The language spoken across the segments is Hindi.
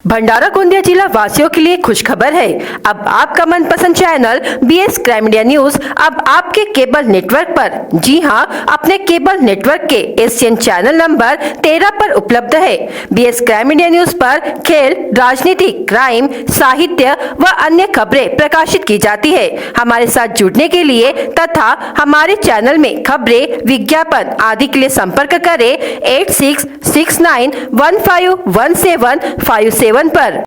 भंडारा गोंदिया जिला वासियों के लिए खुशखबर है। अब आपका मनपसंद channel BS crime media news अब आपके केबल नेटवर्क पर, जी हां, अपने केबल नेटवर्क के एशियन चैनल नंबर 13 पर उपलब्ध है। बीएस क्राइम मीडिया न्यूज पर खेल, राजनीति, क्राइम, साहित्य व अन्य खबरें प्रकाशित की जाती है। हमारे साथ जुड़ने के लिए तथा हमारे चैनल में खबरें, विज्ञापन आदि के लिए संपर्क करें 8669151757 पर।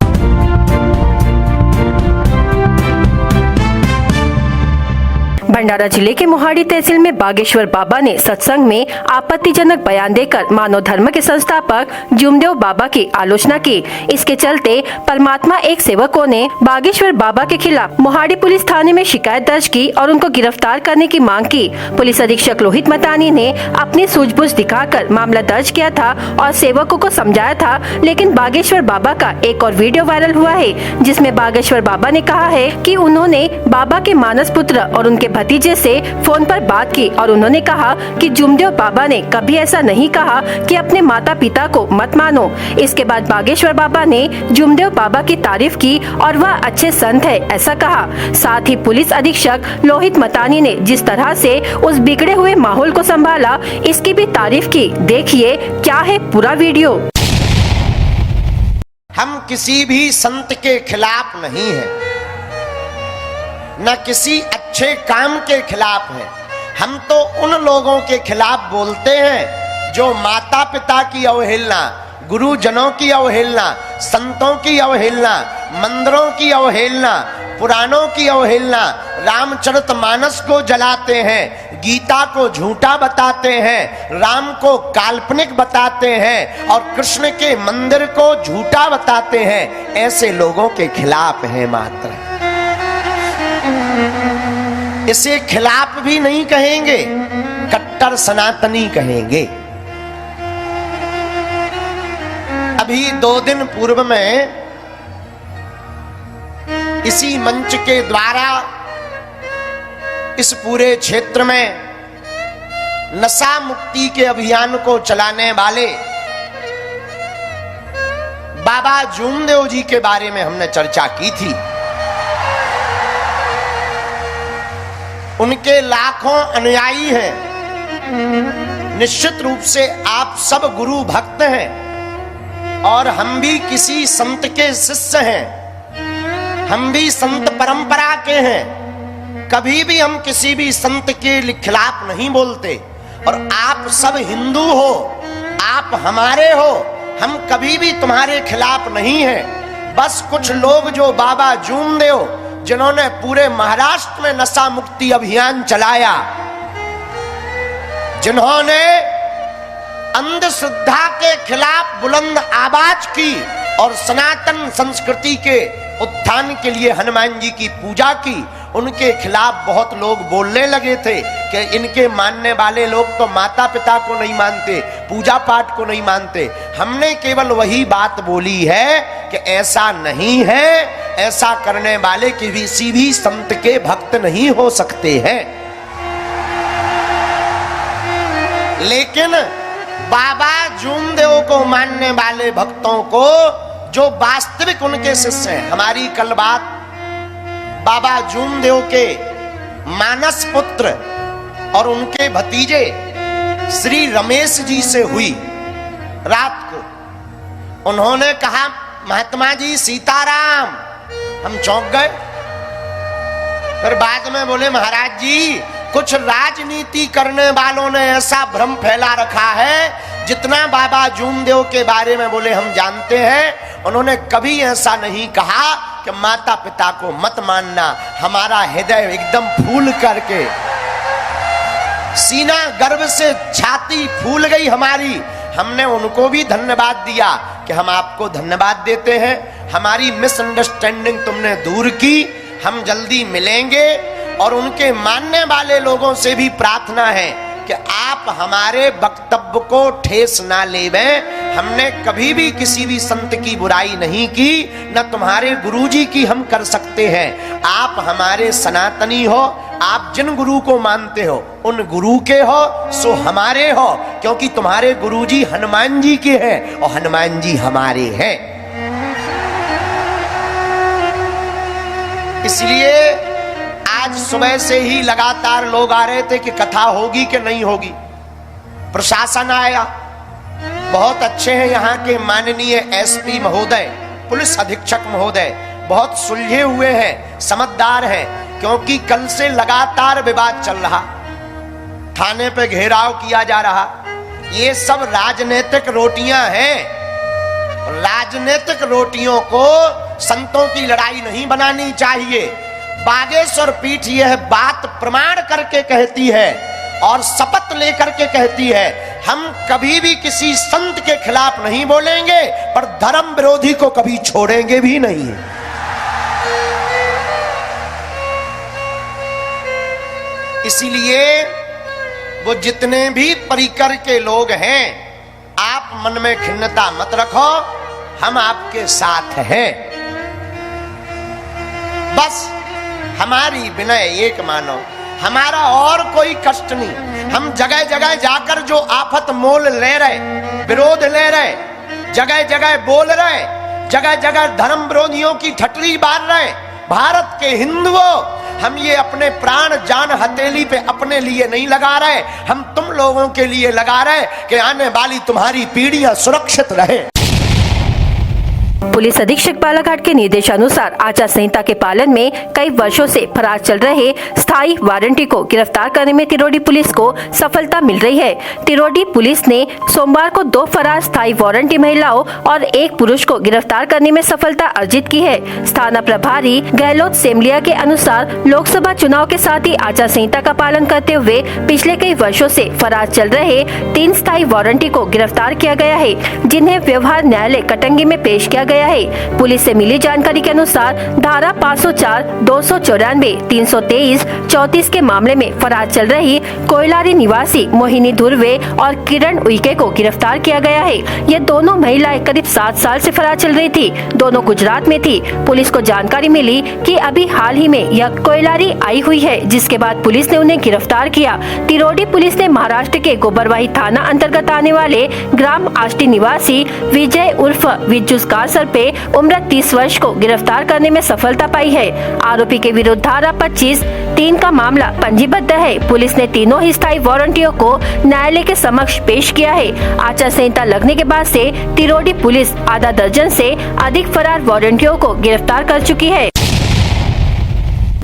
भंडारा जिले के मोहाड़ी तहसील में बागेश्वर बाबा ने सत्संग में आपत्तिजनक बयान देकर मानव धर्म के संस्थापक जुमदेव बाबा की आलोचना की। इसके चलते परमात्मा एक सेवकों ने बागेश्वर बाबा के खिलाफ मोहाड़ी पुलिस थाने में शिकायत दर्ज की और उनको गिरफ्तार करने की मांग की। पुलिस अधीक्षक लोहित मतानी ने अपनी सूझबूझ दिखाकर मामला दर्ज किया था और सेवकों को समझाया था, लेकिन बागेश्वर बाबा का एक और वीडियो वायरल हुआ है, जिसमें बागेश्वर बाबा ने कहा है कि उन्होंने बाबा के मानस पुत्र और उनके भतीजे से फोन पर बात की और उन्होंने कहा कि जुमदेव बाबा ने कभी ऐसा नहीं कहा कि अपने माता पिता को मत मानो। इसके बाद बागेश्वर बाबा ने जुमदेव बाबा की तारीफ की और वह अच्छे संत है ऐसा कहा। साथ ही पुलिस अधीक्षक लोहित मतानी ने जिस तरह से उस बिगड़े हुए माहौल को संभाला, इसकी भी तारीफ की। देखिए क्या है पूरा वीडियो। हम किसी भी संत के खिलाफ नहीं है, न किसी अच्छे काम के खिलाफ है। हम तो उन लोगों के खिलाफ बोलते हैं जो माता पिता की अवहेलना, गुरुजनों की अवहेलना, संतों की अवहेलना, मंदिरों की अवहेलना, पुराणों की अवहेलना, रामचरितमानस को जलाते हैं, गीता को झूठा बताते हैं, राम को काल्पनिक बताते हैं और कृष्ण के मंदिर को झूठा बताते हैं। ऐसे लोगों के खिलाफ है मात्र। इसे खिलाफ भी नहीं कहेंगे, कट्टर सनातनी कहेंगे। अभी 2 दिन पूर्व में इसी मंच के द्वारा इस पूरे क्षेत्र में नशा मुक्ति के अभियान को चलाने वाले बाबा जूमदेव जी के बारे में हमने चर्चा की थी। उनके लाखों अनुयायी हैं। निश्चित रूप से आप सब गुरु भक्त हैं और हम भी किसी संत के शिष्य हैं। हम भी संत परंपरा के हैं। कभी भी हम किसी भी संत के खिलाफ नहीं बोलते। और आप सब हिंदू हो, आप हमारे हो, हम कभी भी तुम्हारे खिलाफ नहीं हैं। बस कुछ लोग जो बाबा जूमदेव, जिन्होंने पूरे महाराष्ट्र में नशा मुक्ति अभियान चलाया, जिन्होंने अंधश्रद्धा के खिलाफ बुलंद आवाज की और सनातन संस्कृति के उत्थान के लिए हनुमान जी की पूजा की, उनके खिलाफ बहुत लोग बोलने लगे थे कि इनके मानने वाले लोग तो माता पिता को नहीं मानते, पूजा पाठ को नहीं मानते। हमने केवल वही बात बोली है कि ऐसा नहीं है। ऐसा करने वाले किसी भी संत के भक्त नहीं हो सकते हैं। लेकिन बाबा जूमदेव को मानने वाले भक्तों को, जो वास्तविक उनके शिष्य हैं, हमारी कल बात बाबा जूमदेव के मानस पुत्र और उनके भतीजे श्री रमेश जी से हुई। रात को उन्होंने कहा, महात्मा जी सीताराम। हम चौंक गए। फिर बाद में बोले, महाराज जी कुछ राजनीति करने वालों ने ऐसा भ्रम फैला रखा है, जितना बाबा जूमदेव के बारे में बोले हम जानते हैं, उन्होंने कभी ऐसा नहीं कहा कि माता पिता को मत मानना। हमारा हृदय एकदम फूल करके, सीना गर्व से छाती फूल गई हमारी। हमने उनको भी धन्यवाद दिया कि हम आपको धन्यवाद देते हैं, हमारी मिसअंडरस्टैंडिंग तुमने दूर की, हम जल्दी मिलेंगे। और उनके मानने वाले लोगों से भी प्रार्थना है कि आप हमारे वक्तव्य को ठेस ना लेवें। हमने कभी भी किसी भी संत की बुराई नहीं की, न तुम्हारे गुरुजी की हम कर सकते हैं। आप हमारे सनातनी हो, आप जिन गुरु को मानते हो उन गुरु के हो, सो हमारे हो, क्योंकि तुम्हारे गुरुजी हनुमान जी के हैं और हनुमान जी हमारे हैं। इसलिए आज सुबह से ही लगातार लोग आ रहे थे कि कथा होगी कि नहीं होगी। प्रशासन आया, बहुत अच्छे हैं यहाँ के माननीय एसपी महोदय, पुलिस अधीक्षक महोदय बहुत सुलझे हुए हैं, समझदार हैं, क्योंकि कल से लगातार विवाद चल रहा, थाने पे घेराव किया जा रहा। ये सब राजनीतिक रोटियां हैं। राजनीतिक रोटियों को संतों की लड़ाई नहीं बनानी चाहिए। बागेश्वर पीठ यह बात प्रमाण करके कहती है और शपथ लेकर के कहती है, हम कभी भी किसी संत के खिलाफ नहीं बोलेंगे, पर धर्म विरोधी को कभी छोड़ेंगे भी नहीं। इसीलिए वो जितने भी परिकर के लोग हैं, आप मन में खिन्नता मत रखो, हम आपके साथ हैं। बस हमारी विनय एक मानो, हमारा और कोई कष्ट नहीं। हम जगह जगह जाकर जो आफत मोल ले रहे, विरोध ले रहे, जगह जगह बोल रहे, जगह जगह धर्म विरोधियों की ठटरी बांध रहे, भारत के हिंदुओं, हम ये अपने प्राण जान हथेली पे अपने लिए नहीं लगा रहे, हम तुम लोगों के लिए लगा रहे कि आने वाली तुम्हारी पीढ़ियां सुरक्षित रहे। पुलिस अधीक्षक बालाघाट के निर्देशानुसार आचार संहिता के पालन में कई वर्षों से फरार चल रहे स्थायी वारंटी को गिरफ्तार करने में तिरोडी पुलिस को सफलता मिल रही है। तिरोडी पुलिस ने सोमवार को 2 फरार स्थायी वारंटी महिलाओं और 1 पुरुष को गिरफ्तार करने में सफलता अर्जित की है। थाना प्रभारी गहलोत सेमलिया के अनुसार लोकसभा चुनाव के साथ ही आचार संहिता का पालन करते हुए पिछले कई वर्षों से फरार चल रहे 3 स्थायी वारंटी को गिरफ्तार किया गया है, जिन्हें व्यवहार न्यायालय कटंगी में पेश किया गया है। पुलिस से मिली जानकारी के अनुसार धारा 504, 294, 323, 34 के मामले में फरार चल रही कोयलारी निवासी मोहिनी धुर्वे और किरण उइके को गिरफ्तार किया गया है। ये दोनों महिलाएं करीब 7 साल से फरार चल रही थी। दोनों गुजरात में थी। पुलिस को जानकारी मिली कि अभी हाल ही में यह कोयलारी आई हुई है, जिसके बाद पुलिस ने उन्हें गिरफ्तार किया। तिरोडी पुलिस ने महाराष्ट्र के गोबरवाही थाना अंतर्गत आने वाले ग्राम आष्टी निवासी विजय उर्फ विज्जू सर पे उम्र 30 वर्ष को गिरफ्तार करने में सफलता पाई है। आरोपी के विरुद्ध धारा 25(3) का मामला पंजीबद्ध है। पुलिस ने तीनों ही स्थायी वारंटियों को न्यायालय के समक्ष पेश किया है। आचार संहिता लगने के बाद से तिरोडी पुलिस आधा दर्जन से अधिक फरार वारंटियों को गिरफ्तार कर चुकी है।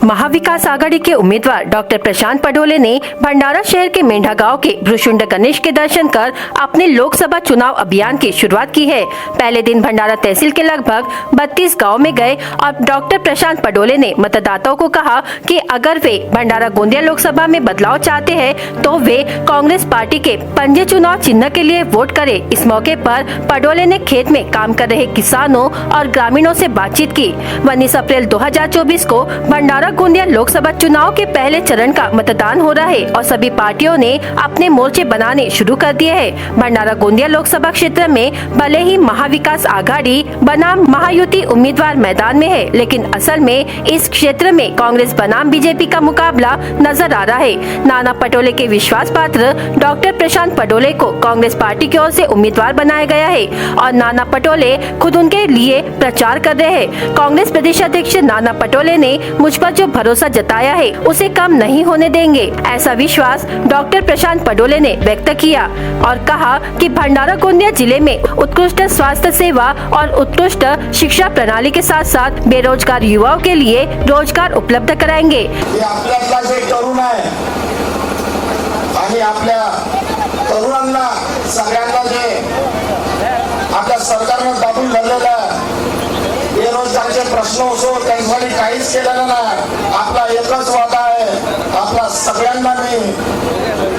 महाविकास आघाड़ी के उम्मीदवार डॉक्टर प्रशांत पडोले ने भंडारा शहर के मेंढा गांव के भ्रुशुंड गणेश के दर्शन कर अपने लोकसभा चुनाव अभियान की शुरुआत की है। पहले दिन भंडारा तहसील के लगभग 32 गांव में गए और डॉक्टर प्रशांत पडोले ने मतदाताओं को कहा कि अगर वे भंडारा गोंदिया लोकसभा में बदलाव चाहते हैं तो वे कांग्रेस पार्टी के पंजे चुनाव चिन्ह के लिए वोट करें। इस मौके पर पडोले ने खेत में काम कर रहे किसानों और ग्रामीणों से बातचीत की। 19 अप्रैल 2024 को भंडारा गोंदिया लोकसभा चुनाव के पहले चरण का मतदान हो रहा है और सभी पार्टियों ने अपने मोर्चे बनाने शुरू कर दिए हैं। भंडारा गोंदिया लोकसभा क्षेत्र में भले ही महाविकास आघाड़ी बनाम महायुति उम्मीदवार मैदान में है, लेकिन असल में इस क्षेत्र में कांग्रेस बनाम बीजेपी का मुकाबला नजर आ रहा है। नाना पटोले के विश्वास पात्र डॉक्टर प्रशांत पडोले को कांग्रेस पार्टी की ओर से उम्मीदवार बनाया गया है और नाना पटोले खुद उनके लिए प्रचार कर रहे हैं। कांग्रेस प्रदेश अध्यक्ष नाना पटोले ने मुझ पर जो भरोसा जताया है उसे कम नहीं होने देंगे, ऐसा विश्वास डॉक्टर प्रशांत पडोले ने व्यक्त किया और कहा कि भंडारा गोंदिया जिले में उत्कृष्ट स्वास्थ्य सेवा और उत्कृष्ट शिक्षा प्रणाली के साथ साथ बेरोजगार युवाओं के लिए रोजगार उपलब्ध कराएंगे। तरुण आहे आणि आपल्या तरुणांना सगळ्यांना जे आपल्या सरकारने दाबून धरलेला बेरोजगारीचे प्रश्न असो त्यांच्यासाठी काहीच केलेलं नाही। आपला एकच वाटा आहे, आपला सगळ्यांना मी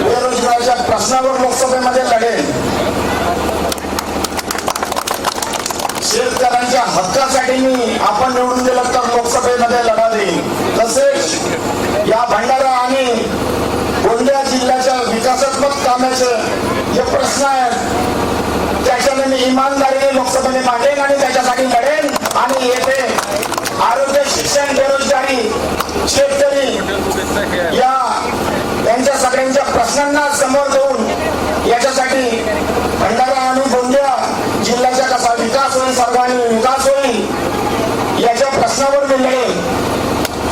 बेरोजगारीच्या प्रश्नावर लोकसभेमध्ये लढेल। शेतकऱ्यांच्या हक्कासाठी मी आपण निवडून दिलं तर लोकसभेमध्ये लढा देईन। तसेच या भंडारा आणि गोंदिया जिल्ह्याच्या विकासात्मक कामाचे जे प्रश्न आहेत त्याच्याने मी इमानदारीने लोकसभेने मांडेन आणि त्याच्यासाठी लढेन आणि येथे आरोग्य, शिक्षण, बेरोजगारी, शेतकरी यांच्या सगळ्यांच्या प्रश्नांना समोर ठेवून याच्यासाठी भंडारा आणि गोंदिया जिल्ह्याचा कसा विकास होईल, सर्वांनी विकास होईल याच्या प्रश्नावर मी लढेन।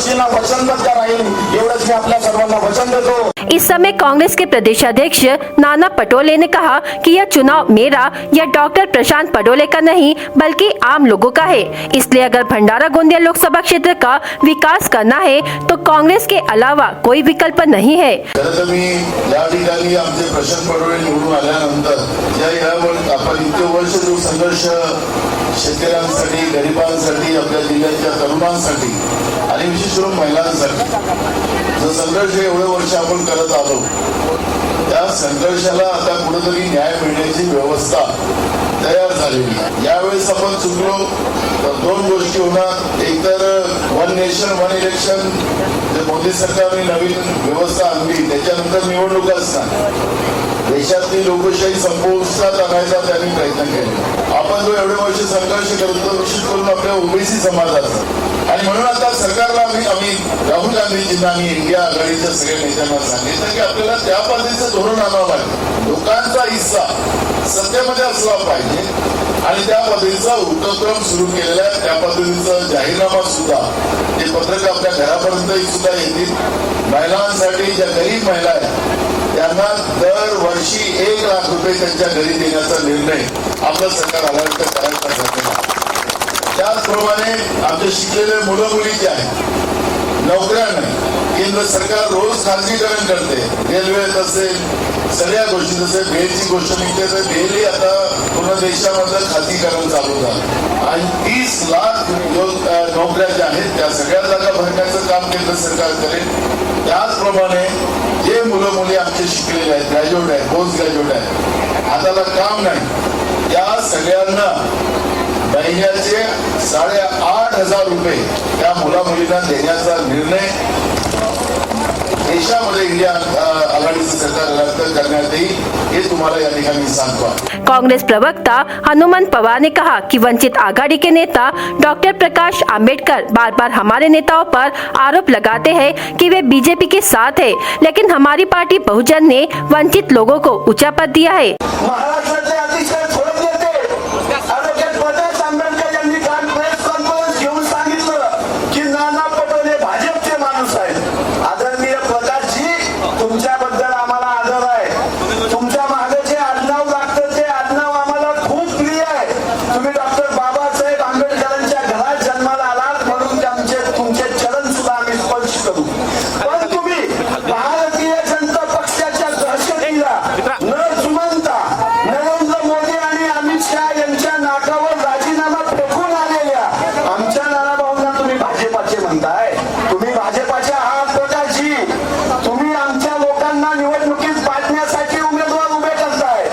गोष्टींना वचनबद्ध राहील एवढंच मी आपल्या सर्वांना वचन देतो। इस समय कांग्रेस के प्रदेशाध्यक्ष नाना पटोले ने कहा कि यह चुनाव मेरा या डॉक्टर प्रशांत पटोले का नहीं बल्कि आम लोगों का है। इसलिए अगर भंडारा गोंदिया लोकसभा क्षेत्र का विकास करना है तो कांग्रेस के अलावा कोई विकल्प नहीं है। मी या ठिकाणी आमचे प्रशांत पटोले निवडून आल्यानंतर आपण इतके वर्ष जो संघर्ष शेतकऱ्यांसाठी, गरिबांसाठी, आपल्या जिल्ह्याच्या तरुणांसाठी आणि विशेष करून महिलांसाठी जो संघर्ष एवढे वर्ष आपण करत आलो, त्या संघर्षाला आता कुठेतरी न्याय मिळण्याची व्यवस्था तयार झालेली आहे। यावेळेस आपण चुकलो तर दोन गोष्टी होणार, एक तर वन नेशन वन इलेक्शन जे मोदी सरकारने नवीन व्यवस्था आणली त्याच्यानंतर निवडणुकाच नाही, देशातली लोकशाही संपुष्टात आणायचा त्यांनी प्रयत्न केले। आपण जो एवढे वर्ष संघर्ष करतो विशेष करून आपल्या ओबीसी समाजाचा, आणि म्हणून आता सरकारला आम्ही राहुल गांधीजींना आणि इंडिया आघाडीच्या सगळ्या नेत्यांना सांगितलं की आपल्याला त्या पद्धतीचं धोरण आणावं लागेल, लोकांचा हिस्सा सत्तेमध्ये असला पाहिजे आणि त्या पद्धतीचा उपक्रम सुरू केलेला आहे। त्या पद्धतीचा जाहीरनामा सुद्धा ते पत्रक आपल्या घरापर्यंत सुद्धा येतील। महिलांसाठी ज्या गरीब महिला आहेत त्यांना दरवर्षी 1 लाख रुपये त्यांच्या घरी देण्याचा निर्णय आपलं सरकार आल्यानंतर करायचा ठरलेला आहे। त्याचप्रमाणे आमचे शिकलेले मुलं मुली जे आहेत नोकऱ्या नाही, केंद्र सरकार रोज खाजगीकरण करते, रेल्वेत असेल सगळ्या गोष्टी, जसे भेलची गोष्ट निघते तर भेलही आता पूर्ण देशामधलं खाजगीकरण चालू झालं आणि 30 लाख नोकऱ्या ज्या आहेत त्या सगळ्या जागा भरण्याचं काम केंद्र सरकार करेल। त्याचप्रमाणे जे मुलं मुली आमचे शिकलेले आहेत, ग्रॅज्युएट आहेत, पोस्ट ग्रॅज्युएट आहेत, हाताला काम नाही, त्या सगळ्यांना महिन्याचे 8,500 रुपये त्या मुला मुलींना देण्याचा निर्णय देशामध्ये इंडिया आघाडीचं सरकार करण्यात येईल, हे तुम्हाला या ठिकाणी सांगतो। कांग्रेस प्रवक्ता हनुमान पवार ने कहा कि वंचित आघाड़ी के नेता डॉक्टर प्रकाश आंबेडकर बार बार हमारे नेताओं पर आरोप लगाते हैं कि वे बीजेपी के साथ है, लेकिन हमारी पार्टी बहुजन ने वंचित लोगों को ऊंचा पद दिया है। महाराष्ट्राचे अतिशय थोर नेते ॲडव्होकेट प्रकाश आंबेडकर यांनी काल प्रेस कॉन्फरन्स घेऊन सांगितलं की नाना पटोले भाजपचे माणूस आहेत। आदरणीय प्रकाशजी, तुमच्याबद्दल आम्हाला आदर आहे, तुमच्या मागे जे आडनाव लागतं ते आडनाव आम्हाला खूप प्रिय आहे। तुम्ही डॉक्टर बाबासाहेब आंबेडकरांच्या घरात जन्माला आलात म्हणून तुमचे चरण सुद्धा आम्ही स्पर्श करू, पण तुम्ही भारतीय जनता पक्षाच्या दहशतीला न जुमानता नरेंद्र मोदी आणि अमित शहा यांच्या नाकावर राजीनामा फेकून आलेल्या आमच्या नानाभाऊंना तुम्ही भाजपाचे म्हणताय। तुम्ही भाजपाचे आहात प्रकाशजी, तुम्ही आमच्या लोकांना निवडणुकीत पाडण्यासाठी उमेदवार उभे करताय।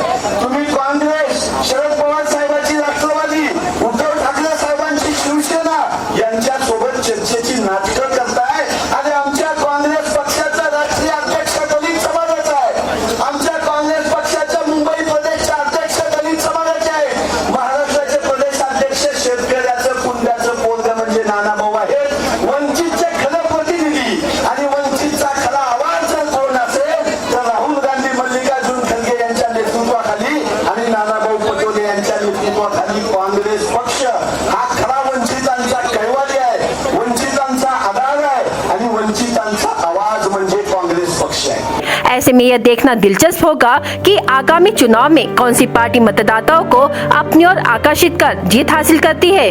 तुम्ही काँग्रेस, शरद पवार साहेबांची राष्ट्रवादी, उद्धव ठाकरे साहेबांची शिवसेना यांच्या सोबत चर्चेची नाटकं करताय। आणि आमच्या काँग्रेस पक्षाचा राष्ट्रीय अध्यक्ष दलित समाजाचा आहे, आमच्या काँग्रेस पक्षाच्या मुंबई प्रदेशचे अध्यक्ष दलित समाजाचे आहे, महाराष्ट्राचे प्रदेशाध्यक्ष शेतकऱ्याचं कुंड्याचं पोरगं म्हणजे नानाभाऊ आहेत। वंचितचे खरं प्रतिनिधी आणि वंचितचा खरा आवाज जर कोण असेल तर राहुल गांधी, मल्लिकार्जुन खरगे यांच्या नेतृत्वाखाली आणि नानाभाऊ पटोले यांच्या नेतृत्वाखाली काँग्रेस पक्ष हा खरा वंचितांचा कैवारी आहे, वंचितांचा आधार आहे आणि वंचितांचा आवाज म्हणजे काँग्रेस पक्ष आहे। ऐसे में यह देखना दिलचस्प होगा कि आगामी चुनाव में कौन सी पार्टी मतदाताओं को अपनी ओर आकर्षित कर जीत हासिल करती है।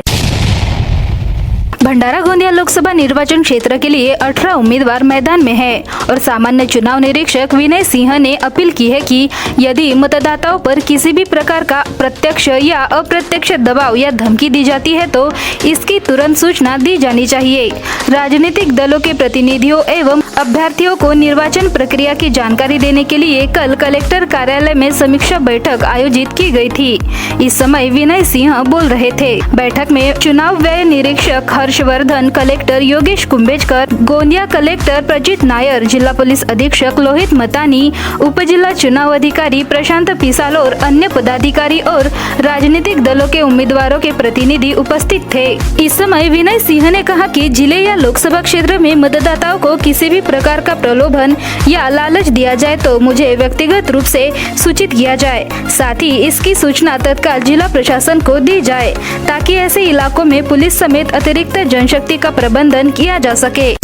भंडारा गोंदिया लोकसभा निर्वाचन क्षेत्र के लिए 18 उम्मीदवार मैदान में हैं और सामान्य चुनाव निरीक्षक विनय सिंह ने अपील की है कि यदि मतदाताओं पर किसी भी प्रकार का प्रत्यक्ष या अप्रत्यक्ष दबाव या धमकी दी जाती है तो इसकी तुरंत सूचना दी जानी चाहिए। राजनीतिक दलों के प्रतिनिधियों एवं अभ्यर्थियों को निर्वाचन प्रक्रिया की जानकारी देने के लिए कल कलेक्टर कार्यालय में समीक्षा बैठक आयोजित की गई थी। इस समय विनय सिंह बोल रहे थे। बैठक में चुनाव व्यय निरीक्षक हर्षवर्धन, कलेक्टर योगेश कुंभेजकर, गोंदिया कलेक्टर प्रजित नायर, जिला पुलिस अधीक्षक लोहित मतानी, उप जिला चुनाव अधिकारी प्रशांत पिसाल और अन्य पदाधिकारी और राजनीतिक दलों के उम्मीदवारों के प्रतिनिधि उपस्थित थे। इस समय विनय सिंह ने कहा कि जिले या लोकसभा क्षेत्र में मतदाताओं को किसी भी प्रकार का प्रलोभन या लालच दिया जाए तो मुझे व्यक्तिगत रूप से सूचित किया जाए। साथ ही इसकी सूचना तत्काल जिला प्रशासन को दी जाए ताकि ऐसे इलाकों में पुलिस समेत अतिरिक्त जनशक्ति का प्रबंधन किया जा सके।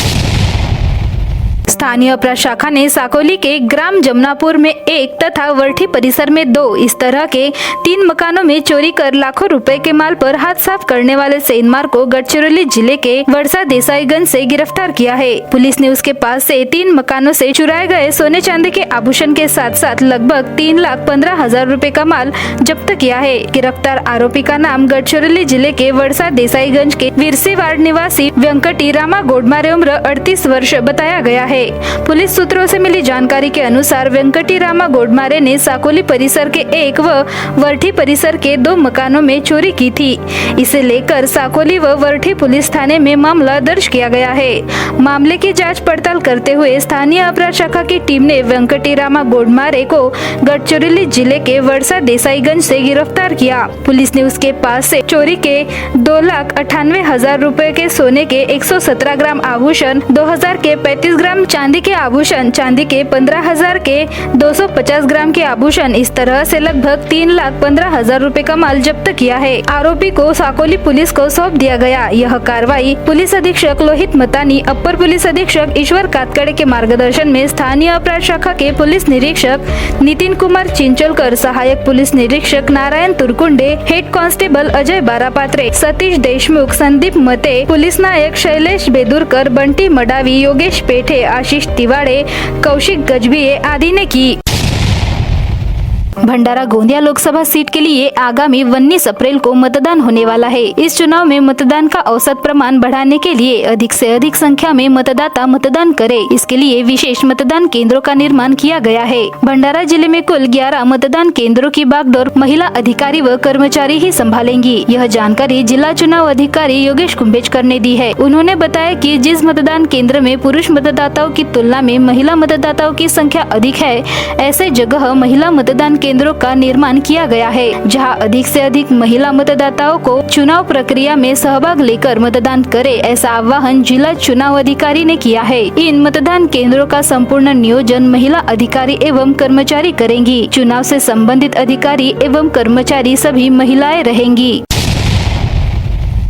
स्थानीय अपराध शाखा ने साकोली के ग्राम जमनापुर में एक तथा वर्ठी परिसर में 2 इस तरह के 3 मकानों में चोरी कर लाखों रुपए के माल पर हाथ साफ करने वाले सेंधमार को गढ़चिरौली जिले के वर्षा देसाईगंज से गिरफ्तार किया है। पुलिस ने उसके पास से 3 मकानों से चुराए गए सोने चांदी के आभूषण के साथ साथ लगभग 3,15,000 रुपए का माल जब्त किया है। गिरफ्तार आरोपी का नाम गढ़चिरौली जिले के वर्षा देसाईगंज के विरसीवाड़ निवासी वेंकटी रामा गोडमारे उम्र 38 वर्ष बताया गया है। पुलिस सूत्रों से मिली जानकारी के अनुसार वेंकटी रामा गोडमारे ने साकोली परिसर के 1 व वर्ठी परिसर के 2 मकानों में चोरी की थी। इसे लेकर साकोली व वर्ठी पुलिस थाने में मामला दर्ज किया गया है। मामले की जांच पड़ताल करते हुए स्थानीय अपराध शाखा की टीम ने वेंकटी रामा गोडमारे को गढ़चिरौली जिले के वर्षा देसाईगंज से गिरफ्तार किया। पुलिस ने उसके पास से चोरी के 2,98,000 रुपए के सोने के 117 ग्राम आभूषण, 2,000 के 35 ग्राम चांदी के आभूषण, चांदी के 15,000 के 250 ग्राम के आभूषण, इस तरह से लगभग 3,15,000 रुपए का माल जब्त किया है। आरोपी को साकोली पुलिस को सौंप दिया गया। यह कार्रवाई पुलिस अधीक्षक लोहित मतानी, अपर पुलिस अधीक्षक ईश्वर कातकड़े के मार्गदर्शन में स्थानीय अपराध शाखा के पुलिस निरीक्षक नितिन कुमार चिंचोलकर, सहायक पुलिस निरीक्षक नारायण तुरकुंडे, हेड कांस्टेबल अजय बारापात्रे, सतीश देशमुख, संदीप मते, पुलिस नायक शैलेश बेदुरकर, बंटी मडावी, योगेश पेठे, आशीष तिवाड़े, कौशिक गजभिये आदि ने की। भंडारा गोंदिया लोकसभा सीट के लिए आगामी 19 अप्रैल को मतदान होने वाला है। इस चुनाव में मतदान का औसत प्रमाण बढ़ाने के लिए अधिक से अधिक संख्या में मतदाता मतदान करें, इसके लिए विशेष मतदान केंद्रों का निर्माण किया गया है। भंडारा जिले में कुल 11 मतदान केंद्रों की बागडोर महिला अधिकारी व कर्मचारी ही संभालेंगी। यह जानकारी जिला चुनाव अधिकारी योगेश कुंभेजकर ने दी है। उन्होंने बताया कि जिस मतदान केंद्र में पुरुष मतदाताओं की तुलना में महिला मतदाताओं की संख्या अधिक है, ऐसे जगह महिला मतदान केंद्रों का निर्माण किया गया है, जहां अधिक से अधिक महिला मतदाताओं को चुनाव प्रक्रिया में सहभाग लेकर मतदान करें, ऐसा आह्वान जिला चुनाव अधिकारी ने किया है। इन मतदान केंद्रों का संपूर्ण नियोजन महिला अधिकारी एवं कर्मचारी करेंगी। चुनाव से संबंधित अधिकारी एवं कर्मचारी सभी महिलाएं रहेंगी।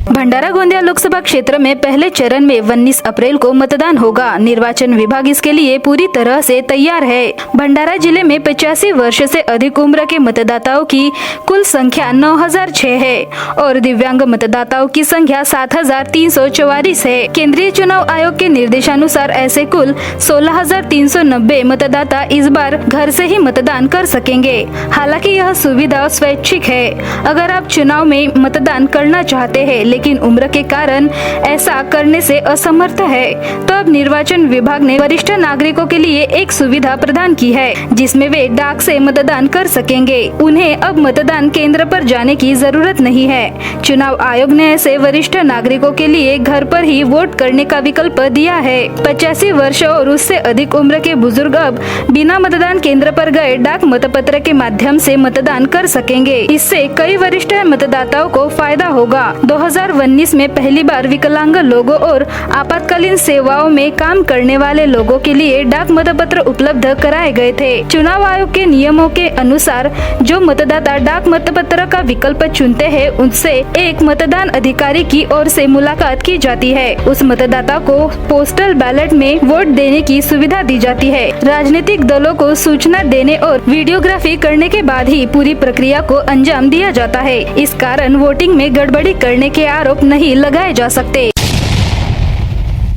भंडारा गोंदिया लोकसभा क्षेत्र में पहले चरण में 19 अप्रैल को मतदान होगा। निर्वाचन विभाग इसके लिए पूरी तरह से तैयार है। भंडारा जिले में 85 वर्ष से अधिक उम्र के मतदाताओं की कुल संख्या 9,006 है और दिव्यांग मतदाताओं की संख्या 7,344 है। केंद्रीय चुनाव आयोग के निर्देशानुसार ऐसे कुल 16,390 मतदाता इस बार घर से ही मतदान कर सकेंगे। हालांकि यह सुविधा स्वैच्छिक है। अगर आप चुनाव में मतदान करना चाहते हैं लेकिन उम्र के कारण ऐसा करने से असमर्थ है, तो अब निर्वाचन विभाग ने वरिष्ठ नागरिकों के लिए एक सुविधा प्रदान की है, जिसमें वे डाक से मतदान कर सकेंगे। उन्हें अब मतदान केंद्र पर जाने की जरूरत नहीं है। चुनाव आयोग ने ऐसे वरिष्ठ नागरिकों के लिए घर पर ही वोट करने का विकल्प दिया है। 85 वर्ष और उससे अधिक उम्र के बुजुर्ग अब बिना मतदान केंद्र पर गए डाक मतपत्र के माध्यम से मतदान कर सकेंगे। इससे कई वरिष्ठ मतदाताओं को फायदा होगा। 2019 में पहली बार विकलांग लोगों और आपातकालीन सेवाओं में काम करने वाले लोगों के लिए डाक मतपत्र उपलब्ध कराए गए थे। चुनाव आयोग के नियमों के अनुसार जो मतदाता डाक मतपत्र का विकल्प चुनते हैं, उनसे एक मतदान अधिकारी की ओर से मुलाकात की जाती है। उस मतदाता को पोस्टल बैलेट में वोट देने की सुविधा दी जाती है। राजनीतिक दलों को सूचना देने और वीडियोग्राफी करने के बाद ही पूरी प्रक्रिया को अंजाम दिया जाता है। इस कारण वोटिंग में गड़बड़ी करने के आरोप नहीं लगाए जा सकते।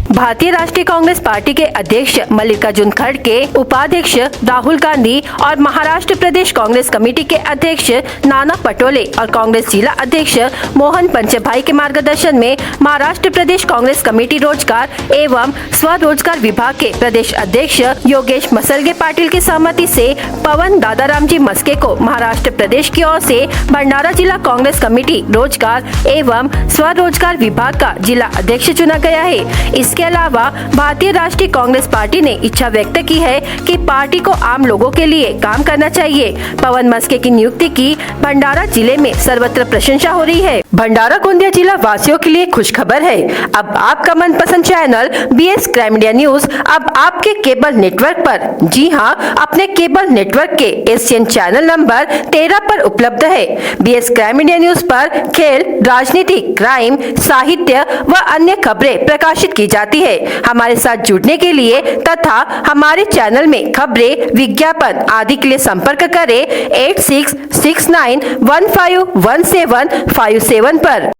भारतीय राष्ट्रीय कांग्रेस पार्टी के अध्यक्ष मल्लिकार्जुन खड़गे, उपाध्यक्ष राहुल गांधी और महाराष्ट्र प्रदेश कांग्रेस कमेटी के अध्यक्ष नाना पटोले और कांग्रेस जिला अध्यक्ष मोहन पंचभाई के मार्गदर्शन में महाराष्ट्र प्रदेश कांग्रेस कमेटी रोजगार एवं स्वरोजगार विभाग के प्रदेश अध्यक्ष योगेश मसलगे पाटिल की सहमति से पवन दादाराम जी मस्के को महाराष्ट्र प्रदेश की ओर से भंडारा जिला कांग्रेस कमेटी रोजगार एवं स्वरोजगार विभाग का जिला अध्यक्ष चुना गया है। इसके अलावा भारतीय राष्ट्रीय कांग्रेस पार्टी ने इच्छा व्यक्त की है कि पार्टी को आम लोगों के लिए काम करना चाहिए। पवन मस्के की नियुक्ति की भंडारा जिले में सर्वत्र प्रशंसा हो रही है। भंडारा गोंदिया जिला वासियों के लिए खुशखबर है। अब आपका मनपसंद channel BS crime India news अब आपके केबल नेटवर्क पर, जी हां, अपने केबल नेटवर्क के एशियन चैनल नंबर 13 पर उपलब्ध है। BS क्राइम इंडिया न्यूज पर खेल, राजनीति, क्राइम, साहित्य व अन्य खबरें प्रकाशित की जाती है। हमारे साथ जुड़ने के लिए तथा हमारे चैनल में खबरें, विज्ञापन आदि के लिए संपर्क करें 8669151757 पर।